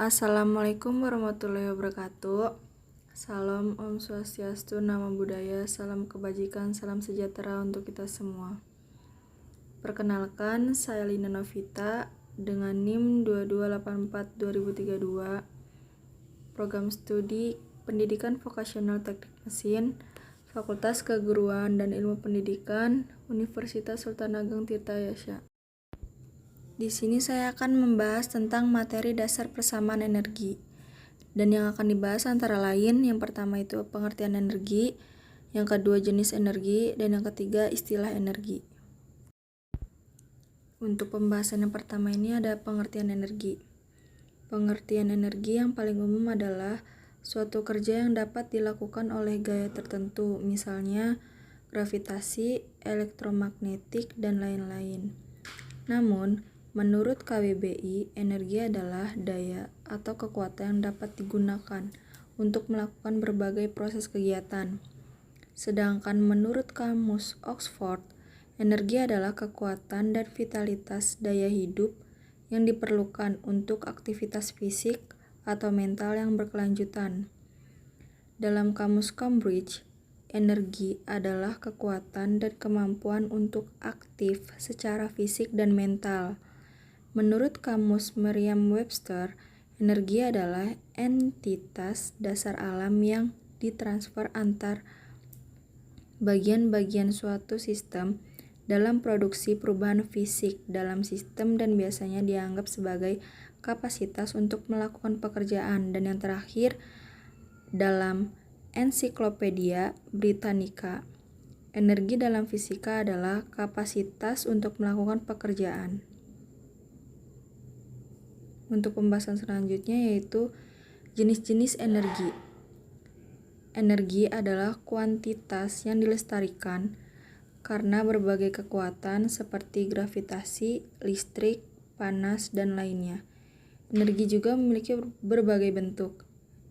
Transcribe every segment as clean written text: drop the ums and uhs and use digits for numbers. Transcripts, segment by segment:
Assalamualaikum warahmatullahi wabarakatuh. Salam Om Swastiastu, Namo Buddhaya, salam kebajikan, salam sejahtera untuk kita semua. Perkenalkan, saya Lina Novita dengan NIM 2284-2032, Program Studi Pendidikan Vokasional Teknik Mesin, Fakultas Keguruan dan Ilmu Pendidikan, Universitas Sultan Ageng Tirtayasa. Di sini saya akan membahas tentang materi dasar persamaan energi. Dan yang akan dibahas antara lain, yang pertama itu pengertian energi, yang kedua jenis energi, dan yang ketiga istilah energi. Untuk pembahasan yang pertama ini ada pengertian energi. Pengertian energi yang paling umum adalah suatu kerja yang dapat dilakukan oleh gaya tertentu, misalnya gravitasi, elektromagnetik, dan lain-lain. Namun, menurut KBBI, energi adalah daya atau kekuatan yang dapat digunakan untuk melakukan berbagai proses kegiatan. Sedangkan menurut Kamus Oxford, energi adalah kekuatan dan vitalitas daya hidup yang diperlukan untuk aktivitas fisik atau mental yang berkelanjutan. Dalam Kamus Cambridge, energi adalah kekuatan dan kemampuan untuk aktif secara fisik dan mental. Menurut Kamus Merriam-Webster, energi adalah entitas dasar alam yang ditransfer antar bagian-bagian suatu sistem dalam produksi perubahan fisik dalam sistem dan biasanya dianggap sebagai kapasitas untuk melakukan pekerjaan. Dan yang terakhir, dalam Ensiklopedia Britannica, energi dalam fisika adalah kapasitas untuk melakukan pekerjaan. Untuk pembahasan selanjutnya yaitu jenis-jenis energi. Energi adalah kuantitas yang dilestarikan karena berbagai kekuatan seperti gravitasi, listrik, panas, dan lainnya. Energi juga memiliki berbagai bentuk.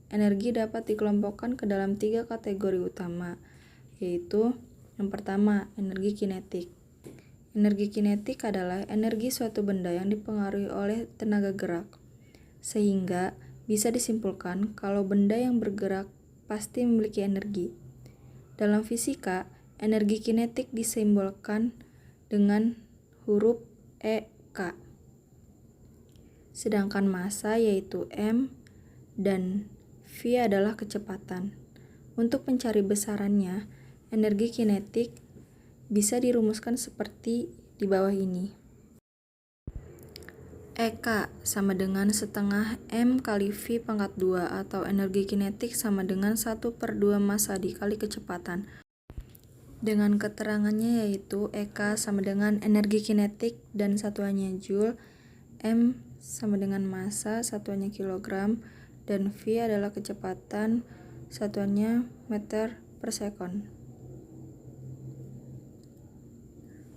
Energi dapat dikelompokkan ke dalam 3 kategori utama, yaitu yang pertama, energi kinetik. Energi kinetik adalah energi suatu benda yang dipengaruhi oleh tenaga gerak, sehingga bisa disimpulkan kalau benda yang bergerak pasti memiliki energi. Dalam fisika, energi kinetik disimbolkan dengan huruf EK. Sedangkan massa yaitu M dan V adalah kecepatan. Untuk mencari besarannya, energi kinetik bisa dirumuskan seperti di bawah ini. EK sama dengan setengah M kali V pangkat 2 atau energi kinetik sama dengan 1/2 massa dikali kecepatan. Dengan keterangannya yaitu EK sama dengan energi kinetik dan satuannya Joule, M sama dengan massa, satuannya kilogram, dan V adalah kecepatan, satuannya meter per second.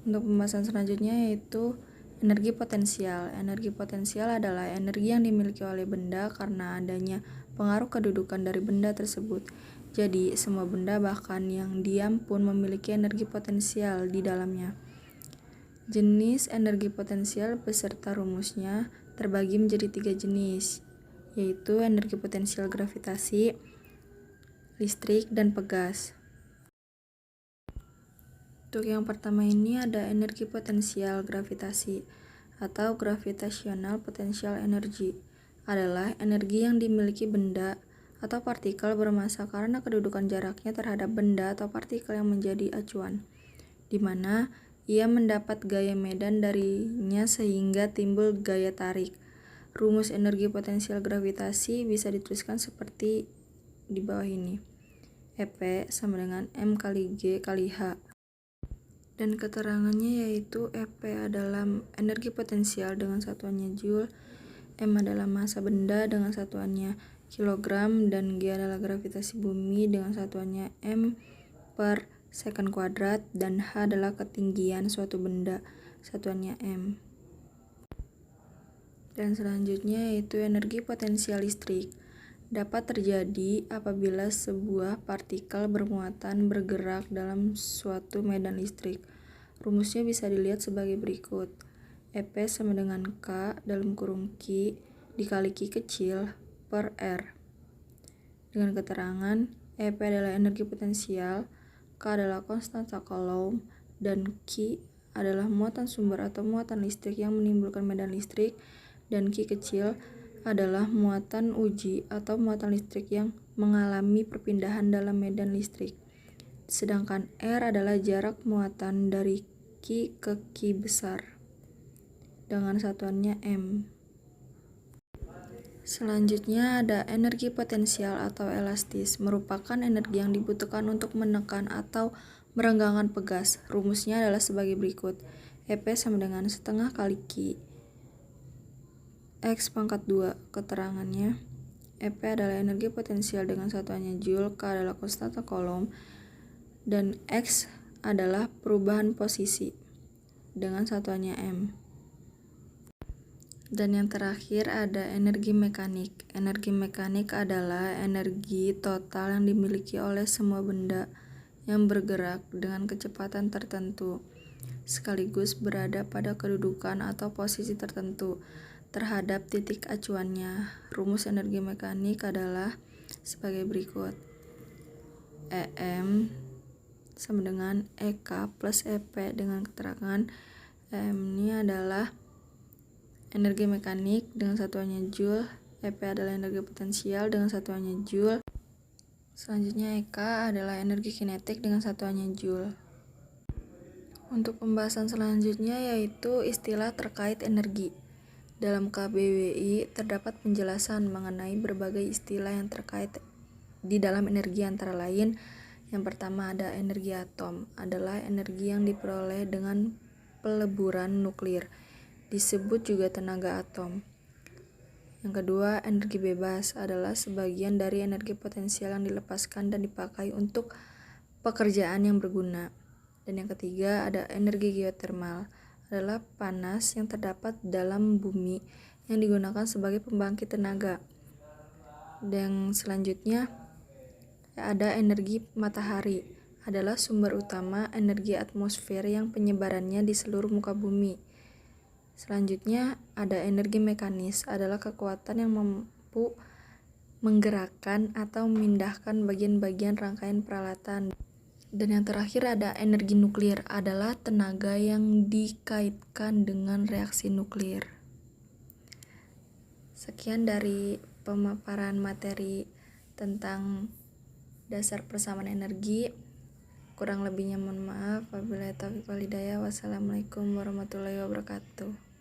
Untuk pembahasan selanjutnya yaitu energi potensial. Energi potensial adalah energi yang dimiliki oleh benda karena adanya pengaruh kedudukan dari benda tersebut. Jadi, semua benda bahkan yang diam pun memiliki energi potensial di dalamnya. Jenis energi potensial beserta rumusnya terbagi menjadi 3 jenis, yaitu energi potensial gravitasi, listrik, dan pegas. Untuk yang pertama ini ada energi potensial gravitasi atau gravitational potential energy, adalah energi yang dimiliki benda atau partikel bermassa karena kedudukan jaraknya terhadap benda atau partikel yang menjadi acuan, di mana ia mendapat gaya medan darinya sehingga timbul gaya tarik. Rumus energi potensial gravitasi bisa dituliskan seperti di bawah ini. EP sama dengan M kali G kali H. Dan keterangannya yaitu EP adalah energi potensial dengan satuannya Joule, M adalah massa benda dengan satuannya kilogram, dan G adalah gravitasi bumi dengan satuannya M per second kuadrat, dan H adalah ketinggian suatu benda, satuannya M. Dan selanjutnya yaitu energi potensial listrik. Dapat terjadi apabila sebuah partikel bermuatan bergerak dalam suatu medan listrik. Rumusnya bisa dilihat sebagai berikut. EP sama dengan K dalam kurung Q dikali Q kecil per R. Dengan keterangan EP adalah energi potensial, K adalah konstanta Coulomb, dan Q adalah muatan sumber atau muatan listrik yang menimbulkan medan listrik, dan Q kecil adalah muatan uji atau muatan listrik yang mengalami perpindahan dalam medan listrik. Sedangkan R adalah jarak muatan dari Q ke Q besar dengan satuannya M. Selanjutnya ada energi potensial atau elastis, merupakan energi yang dibutuhkan untuk menekan atau merenggangkan pegas. Rumusnya adalah sebagai berikut. EP sama dengan setengah kali Q X pangkat 2. Keterangannya, EP adalah energi potensial dengan satuannya Joule, K adalah konstanta Coulomb, dan X adalah perubahan posisi dengan satuannya M. Dan yang terakhir ada energi mekanik. Energi mekanik adalah energi total yang dimiliki oleh semua benda yang bergerak dengan kecepatan tertentu, sekaligus berada pada kedudukan atau posisi tertentu terhadap titik acuannya. Rumus energi mekanik adalah sebagai berikut. EM sama dengan EK plus EP dengan keterangan EM ini adalah energi mekanik dengan satuannya Joule, EP adalah energi potensial dengan satuannya Joule. Selanjutnya EK adalah energi kinetik dengan satuannya Joule. Untuk pembahasan selanjutnya yaitu istilah terkait energi. Dalam KBBI terdapat penjelasan mengenai berbagai istilah yang terkait di dalam energi, antara lain yang pertama ada energi atom, adalah energi yang diperoleh dengan peleburan nuklir, disebut juga tenaga atom. Yang kedua, energi bebas adalah sebagian dari energi potensial yang dilepaskan dan dipakai untuk pekerjaan yang berguna. Dan yang ketiga, ada energi geotermal, adalah panas yang terdapat dalam bumi yang digunakan sebagai pembangkit tenaga. Dan selanjutnya ada energi matahari, adalah sumber utama energi atmosfer yang penyebarannya di seluruh muka bumi. Selanjutnya ada energi mekanis, adalah kekuatan yang mampu menggerakkan atau memindahkan bagian-bagian rangkaian peralatan. Dan yang terakhir ada energi nuklir, adalah tenaga yang dikaitkan dengan reaksi nuklir. Sekian dari pemaparan materi tentang dasar persamaan energi. Kurang lebihnya mohon maaf. Wabillahi taufiq wal hidayah. Wassalamualaikum warahmatullahi wabarakatuh.